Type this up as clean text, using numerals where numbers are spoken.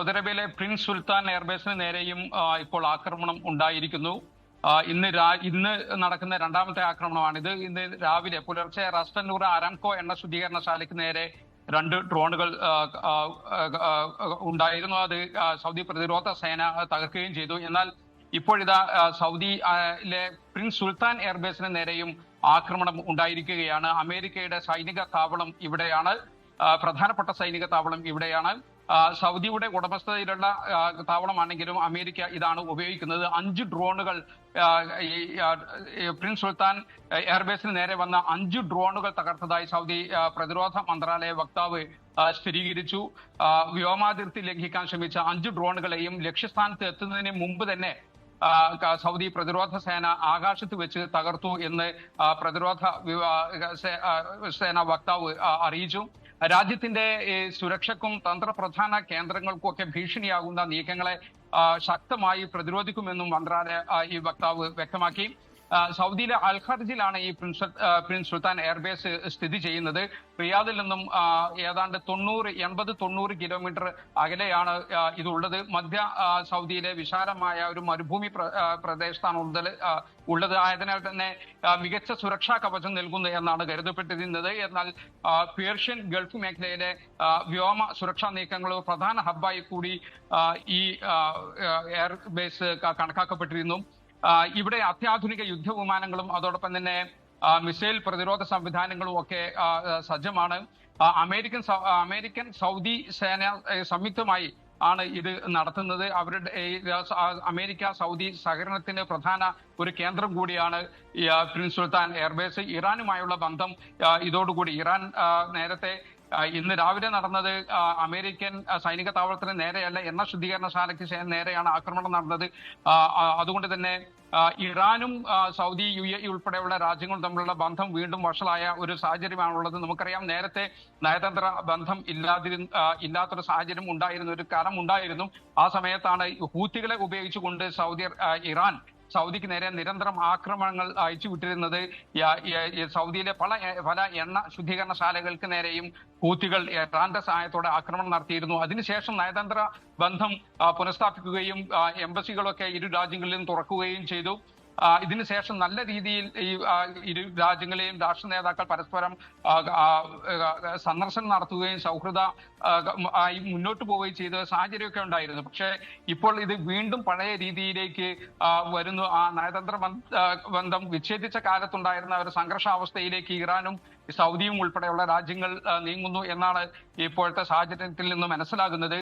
Saudi അറേബ്യയിലെ Prince സുൽത്താൻ എയർബേസിന് നേരെയും ഇപ്പോൾ ആക്രമണം ഉണ്ടായിരിക്കുന്നു. ഇന്ന് നടക്കുന്ന രണ്ടാമത്തെ ആക്രമണമാണിത്. ഇന്ന് രാവിലെ പുലർച്ചെ റസ്റ്റന്നൂർ അരാംകോ എണ്ണ ശുദ്ധീകരണശാലയ്ക്ക് നേരെ 2 ഡ്രോണുകൾ ഉണ്ടായിരുന്നു. അത് സൗദി പ്രതിരോധ സേന തകർക്കുകയും ചെയ്തു. എന്നാൽ ഇപ്പോഴിതാ സൗദിയിലെ പ്രിൻസ് സുൽത്താൻ എയർബേസിന് നേരെയും ആക്രമണം ഉണ്ടായിരിക്കുകയാണ്. അമേരിക്കയുടെ സൈനിക താവളം ഇവിടെയാണ്, പ്രധാനപ്പെട്ട സൈനിക താവളം ഇവിടെയാണ്. സൗദിയുടെ ഉടമസ്ഥതയിലുള്ള താവളമാണെങ്കിലും അമേരിക്ക ഇതാണ് ഉപയോഗിക്കുന്നത്. 5 ഡ്രോണുകൾ പ്രിൻസ് സുൽത്താൻ എയർബേസിന് നേരെ വന്ന 5 ഡ്രോണുകൾ തകർത്തതായി സൗദി പ്രതിരോധ മന്ത്രാലയ വക്താവ് സ്ഥിരീകരിച്ചു. വ്യോമാതിർത്തി ലംഘിക്കാൻ ശ്രമിച്ച 5 ഡ്രോണുകളെയും ലക്ഷ്യസ്ഥാനത്ത് എത്തുന്നതിന് മുമ്പ് തന്നെ സൗദി പ്രതിരോധ സേന ആകാശത്ത് വെച്ച് തകർത്തു എന്ന് പ്രതിരോധ സേന വക്താവ് അറിയിച്ചു. രാജ്യത്തിന്റെ സുരക്ഷയ്ക്കും തന്ത്രപ്രധാന കേന്ദ്രങ്ങൾക്കും ഒക്കെ ഭീഷണിയാകുന്ന നീക്കങ്ങളെ ശക്തമായി പ്രതിരോധിക്കുമെന്നും മന്ത്രാലയ ഈ വക്താവ് വ്യക്തമാക്കി. സൗദിയിലെ അൽഖർജിലാണ് ഈ പ്രിൻസ് സുൽത്താൻ എയർബേസ് സ്ഥിതി ചെയ്യുന്നത്. റിയാദിൽ നിന്നും ഏതാണ്ട് 80-90 കിലോമീറ്റർ അകലെയാണ് ഇതുള്ളത്. മധ്യ സൗദിയിലെ വിശാലമായ ഒരു മരുഭൂമി പ്രദേശത്താണ് ഉള്ളത്. ആയതിനാൽ തന്നെ മികച്ച സുരക്ഷാ കവചം നൽകുന്നു എന്നാണ് കരുതപ്പെട്ടിരുന്നത്. എന്നാൽ പേർഷ്യൻ ഗൾഫ് മേഖലയിലെ വ്യോമ സുരക്ഷാ നീക്കങ്ങൾ പ്രധാന ഹബ്ബായി കൂടി ഈ എയർബേസ് കണക്കാക്കപ്പെട്ടിരുന്നു. ഇവിടെ അത്യാധുനിക യുദ്ധവിമാനങ്ങളും അതോടൊപ്പം തന്നെ മിസൈൽ പ്രതിരോധ സംവിധാനങ്ങളും ഒക്കെ സജ്ജമാണ്. അമേരിക്കൻ സൗദി സേന സംയുക്തമായി ആണ് ഇത് നടത്തുന്നത്. അവരുടെ അമേരിക്ക സൗദി സഹകരണത്തിന് പ്രധാന ഒരു കേന്ദ്രം കൂടിയാണ് പ്രിൻസ് സുൽത്താൻ എയർബേസ്. ഇറാനുമായുള്ള ബന്ധം ഇതോടുകൂടി ഇറാൻ നേരത്തെ ഇന്ന് രാവിലെ നടന്നത് അമേരിക്കൻ സൈനിക താവളത്തിന് നേരെയല്ല, എണ്ണ ശുദ്ധീകരണശാലയ്ക്ക് നേരെയാണ് ആക്രമണം നടന്നത്. അതുകൊണ്ട് തന്നെ ഇറാനും സൗദി UAE ഉൾപ്പെടെയുള്ള രാജ്യങ്ങളും തമ്മിലുള്ള ബന്ധം വീണ്ടും വഷളായ ഒരു സാഹചര്യമാണുള്ളത്. നമുക്കറിയാം, നേരത്തെ നയതന്ത്ര ബന്ധം ഇല്ലാത്തൊരു സാഹചര്യം ഉണ്ടായിരുന്നു, ഒരു കാലം ഉണ്ടായിരുന്നു. ആ സമയത്താണ് ഹൂത്തികളെ ഉപയോഗിച്ചുകൊണ്ട് ഇറാൻ സൗദിക്ക് നേരെ നിരന്തരം ആക്രമണങ്ങൾ അയച്ചുവിട്ടിരുന്നത്. സൗദിയിലെ പല എണ്ണ ശുദ്ധീകരണശാലകൾക്ക് നേരെയും ഹൂത്തികൾ ഇറാന്റെ സഹായത്തോടെ ആക്രമണം നടത്തിയിരുന്നു. അതിനുശേഷം നയതന്ത്ര ബന്ധം പുനഃസ്ഥാപിക്കുകയും എംബസികളൊക്കെ ഇരു രാജ്യങ്ങളിലും തുറക്കുകയും ചെയ്തു. ഇതിനുശേഷം നല്ല രീതിയിൽ ഈ ഇരു രാജ്യങ്ങളെയും രാഷ്ട്ര നേതാക്കൾ പരസ്പരം സന്ദർശനം നടത്തുകയും സൗഹൃദ മുന്നോട്ട് പോവുകയും ചെയ്ത സാഹചര്യമൊക്കെ ഉണ്ടായിരുന്നു. പക്ഷേ ഇപ്പോൾ ഇത് വീണ്ടും പഴയ രീതിയിലേക്ക് വരുന്നു. ആ നയതന്ത്ര ബന്ധം വിച്ഛേദിച്ച കാലത്തുണ്ടായിരുന്ന ഒരു സംഘർഷാവസ്ഥയിലേക്ക് ഇറാനും സൗദിയും ഉൾപ്പെടെയുള്ള രാജ്യങ്ങൾ നീങ്ങുന്നു എന്നാണ് ഇപ്പോഴത്തെ സാഹചര്യത്തിൽ നിന്ന് മനസ്സിലാകുന്നത്.